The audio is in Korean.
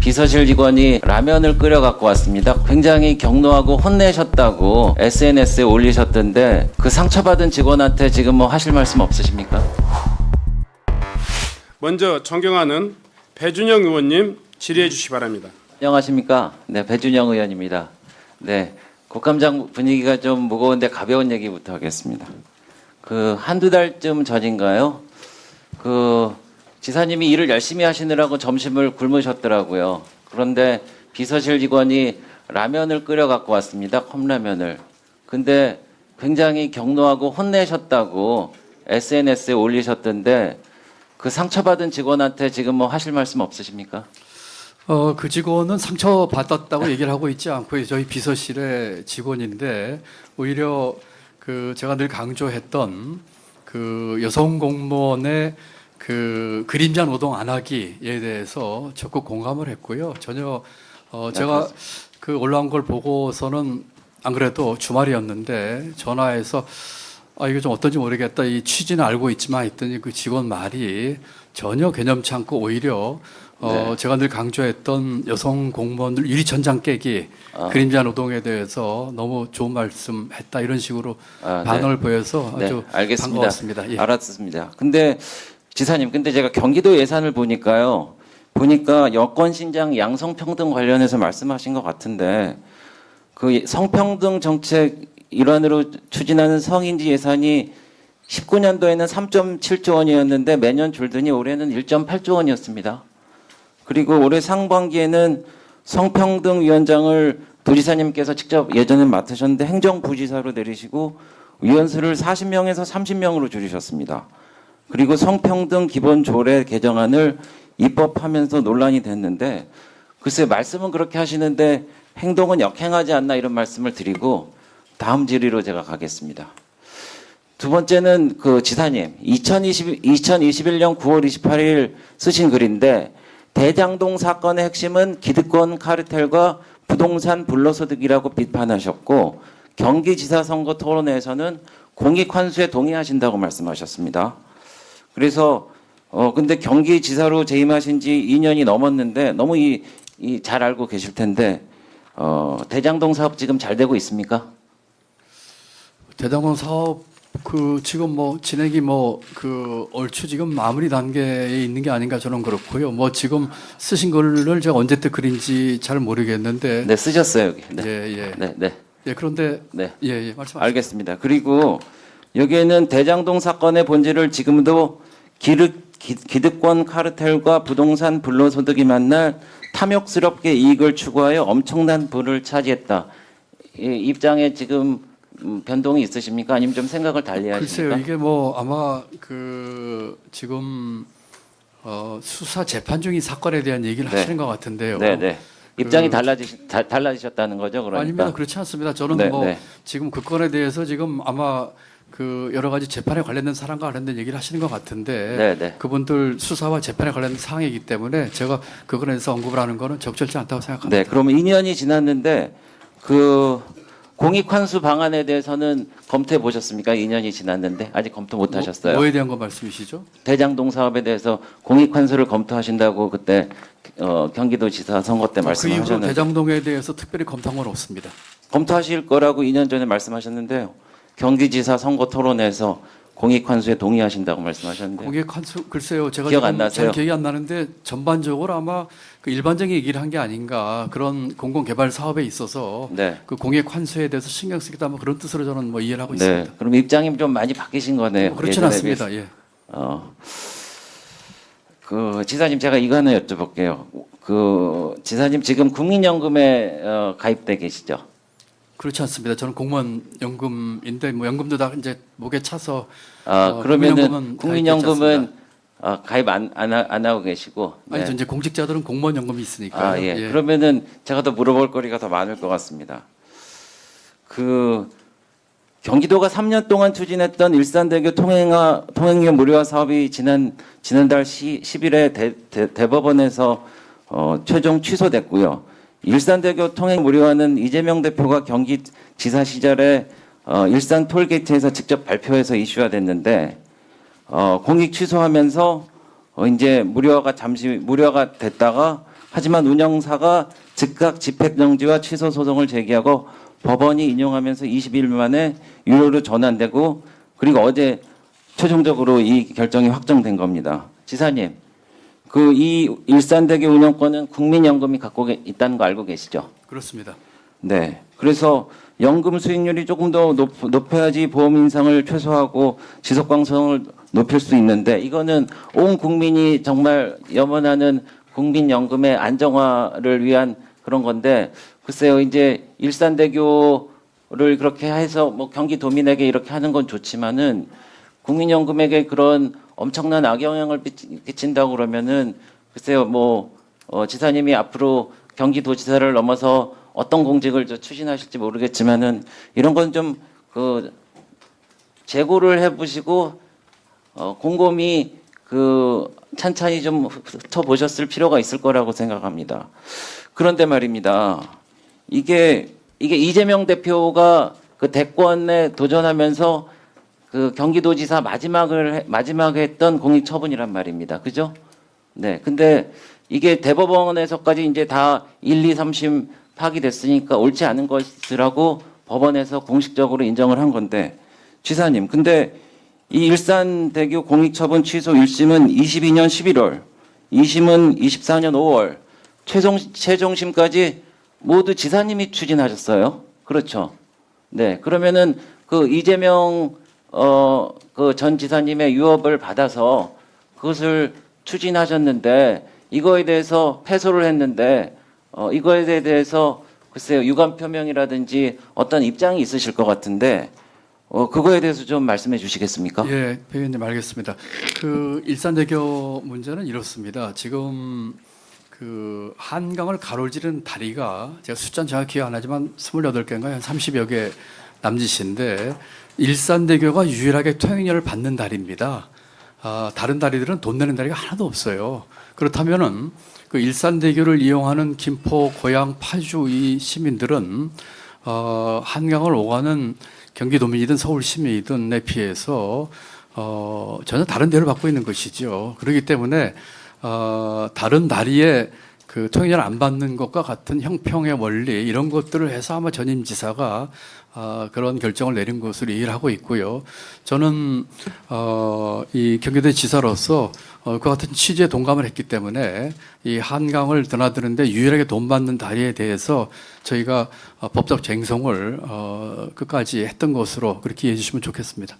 비서실 직원이 라면을 끓여 갖고 왔습니다. 굉장히 격노하고 혼내셨다고 SNS에 올리셨던데 그 상처받은 직원한테 지금 뭐 하실 말씀 없으십니까? 먼저 존경하는 배준영 의원님 질의해 주시기 바랍니다. 안녕하십니까? 네, 배준영 의원입니다. 네, 국감장 분위기가 좀 무거운데 가벼운 얘기부터 하겠습니다. 한두 달쯤 전인가요? 지사님이 일을 열심히 하시느라고 점심을 굶으셨더라고요. 그런데 비서실 직원이 라면을 끓여 갖고 왔습니다. 컵라면을. 근데 굉장히 격노하고 혼내셨다고 SNS에 올리셨던데 그 상처받은 직원한테 지금 뭐 하실 말씀 없으십니까? 그 직원은 상처받았다고 얘기를 하고 있지 않고요. 저희 비서실의 직원인데 오히려 제가 늘 강조했던 여성 공무원의 그림자 노동 안 하기에 대해서 적극 공감을 했고요. 전혀 제가 올라온 걸 보고서는 안 그래도 주말이었는데 전화해서 이거 좀 어떤지 모르겠다. 이 취지는 알고 있지만 했더니 그 직원 말이 전혀 개념치 않고 오히려 제가 늘 강조했던 여성 공무원들 유리천장 깨기 그림자 노동에 대해서 너무 좋은 말씀했다 이런 식으로 반응을 보여서 아주 알겠습니다. 반가웠습니다. 예. 알았습니다. 근데 지사님, 근데 제가 경기도 예산을 보니까 여권 신장 양성평등 관련해서 말씀하신 것 같은데 그 성평등 정책 일환으로 추진하는 성인지 예산이 19년도에는 3.7조 원이었는데 매년 줄더니 올해는 1.8조 원이었습니다. 그리고 올해 상반기에는 성평등위원장을 부지사님께서 직접 예전에 맡으셨는데 행정부지사로 내리시고 위원수를 40명에서 30명으로 줄이셨습니다. 그리고 성평등 기본조례 개정안을 입법하면서 논란이 됐는데 글쎄 말씀은 그렇게 하시는데 행동은 역행하지 않나 이런 말씀을 드리고 다음 질의로 제가 가겠습니다. 두 번째는 지사님 2021년 9월 28일 쓰신 글인데 대장동 사건의 핵심은 기득권 카르텔과 부동산 불로소득이라고 비판하셨고 경기지사 선거 토론회에서는 공익환수에 동의하신다고 말씀하셨습니다. 그래서 근데 경기지사로 재임하신 지 2년이 넘었는데 너무 잘 알고 계실 텐데 대장동 사업 지금 잘 되고 있습니까? 대장동 사업 지금 진행이 얼추 지금 마무리 단계에 있는 게 아닌가 저는 그렇고요. 지금 쓰신 글을 제가 언제 때 글인지 잘 모르겠는데. 네, 쓰셨어요 여기. 네. 예. 네. 예, 그런데 네. 예, 말씀하세요. 알겠습니다. 그리고 여기에는 대장동 사건의 본질을 지금도 기득권 카르텔과 부동산 불로소득이 만나 탐욕스럽게 이익을 추구하여 엄청난 부를 차지했다. 이 입장에 지금 변동이 있으십니까? 아니면 좀 생각을 달리 하십니까? 글쎄요, 이게 아마 지금 수사 재판 중인 사건에 대한 얘기를 네. 하시는 것 같은데요. 네. 입장이 달라지셨다는 거죠, 그러니까? 아닙니다. 그렇지 않습니다. 저는 네. 지금 그 건에 대해서 지금 아마 여러 가지 재판에 관련된 사람과 관련된 얘기를 하시는 것 같은데 네. 그분들 수사와 재판에 관련된 사항이기 때문에 제가 그거에 대해서 언급을 하는 거는 적절치 않다고 생각합니다. 네, 그러면 2년이 지났는데 공익환수 방안에 대해서는 검토해 보셨습니까? 2년이 지났는데 아직 검토 못 하셨어요. 뭐에 대한 거 말씀이시죠? 대장동 사업에 대해서 공익환수를 검토하신다고 그때 경기도지사 선거 때 그 이후로 말씀하셨는데 대장동에 대해서 특별히 검토한 건 없습니다. 검토하실 거라고 2년 전에 말씀하셨는데요. 경기지사 선거 토론에서 공익환수에 동의하신다고 말씀하셨는데 공익환수 글쎄요, 제가 기억 안 나세요? 잘 기억이 안 나는데 전반적으로 아마 일반적인 얘기를 한 게 아닌가 그런 공공개발 사업에 있어서 네. 공익환수에 대해서 신경 쓰겠다 그런 뜻으로 저는 이해를 하고 네. 있습니다. 그럼 입장이 좀 많이 바뀌신 거네요. 그렇지는 예전에 않습니다. 예. 지사님 제가 이거 하나 여쭤볼게요. 지사님 지금 국민연금에 가입돼 계시죠? 그렇지 않습니다. 저는 공무원 연금인데 연금도 다 이제 목에 차서 그러면은 국민연금은 가입 안 하고 계시고 네. 아니죠. 이제 공직자들은 공무원 연금이 있으니까요. 예. 그러면은 제가 더 물어볼 거리가 더 많을 것 같습니다. 경기도가 3년 동안 추진했던 일산대교 통행료 무료화 사업이 지난달 10일에 대법원에서 최종 취소됐고요. 일산대교 통행 무료화는 이재명 대표가 경기지사 시절에 일산 톨게이트에서 직접 발표해서 이슈화 됐는데 공익 취소하면서 이제 무료화가 됐다가 하지만 운영사가 즉각 집행정지와 취소 소송을 제기하고 법원이 인용하면서 20일 만에 유료로 전환되고 그리고 어제 최종적으로 이 결정이 확정된 겁니다. 지사님, 그 이 일산대교 운영권은 국민연금이 갖고 있다는 거 알고 계시죠? 그렇습니다. 네. 그래서 연금 수익률이 조금 더 높아야지 보험 인상을 최소화하고 지속 가능성을 높일 수 있는데 이거는 온 국민이 정말 염원하는 국민연금의 안정화를 위한 그런 건데 글쎄요. 이제 일산대교를 그렇게 해서 뭐 경기도민에게 이렇게 하는 건 좋지만은 국민연금에게 그런 엄청난 악영향을 끼친다고 그러면은 글쎄요. 지사님이 앞으로 경기도지사를 넘어서 어떤 공직을 추진하실지 모르겠지만은 이런 건 좀 재고를 해보시고 곰곰이 찬찬히 좀 훑어보셨을 필요가 있을 거라고 생각합니다. 그런데 말입니다. 이게 이재명 대표가 그 대권에 도전하면서 그 경기도지사 마지막에 했던 공익처분이란 말입니다. 그죠? 네. 근데 이게 대법원에서까지 이제 다 1, 2, 3심 파기됐으니까 옳지 않은 것이라고 법원에서 공식적으로 인정을 한 건데 지사님, 근데 이 일산대교 공익처분 취소 1심은 22년 11월, 2심은 24년 5월, 최종심까지 모두 지사님이 추진하셨어요. 그렇죠? 네. 그러면은 그 이재명 그 전 지사님의 유업을 받아서 그것을 추진하셨는데 이거에 대해서 패소를 했는데 이거에 대해서 글쎄요 유감 표명이라든지 어떤 입장이 있으실 것 같은데 그거에 대해서 좀 말씀해 주시겠습니까? 예, 배 의원님 알겠습니다. 그 일산대교 문제는 이렇습니다. 지금 그 한강을 가로지른 다리가 제가 숫자는 정확히 기억 안 나지만 28개인가요? 한 30여 개 남짓인데 일산대교가 유일하게 통행료를 받는 다리입니다. 다른 다리들은 돈 내는 다리가 하나도 없어요. 그렇다면은 그 일산대교를 이용하는 김포, 고양, 파주 이 시민들은 한강을 오가는 경기도민이든 서울 시민이든 내 피해서 전혀 다른 대우를 받고 있는 것이죠. 그렇기 때문에 다른 다리에 그 통행료를 안 받는 것과 같은 형평의 원리 이런 것들을 해서 아마 전임 지사가 그런 결정을 내린 것으로 이해를 하고 있고요. 저는 이 경기도 지사로서 그 같은 취지에 동감을 했기 때문에 이 한강을 드나드는데 유일하게 돈 받는 다리에 대해서 저희가 법적 쟁송을 끝까지 했던 것으로 그렇게 이해해 주시면 좋겠습니다.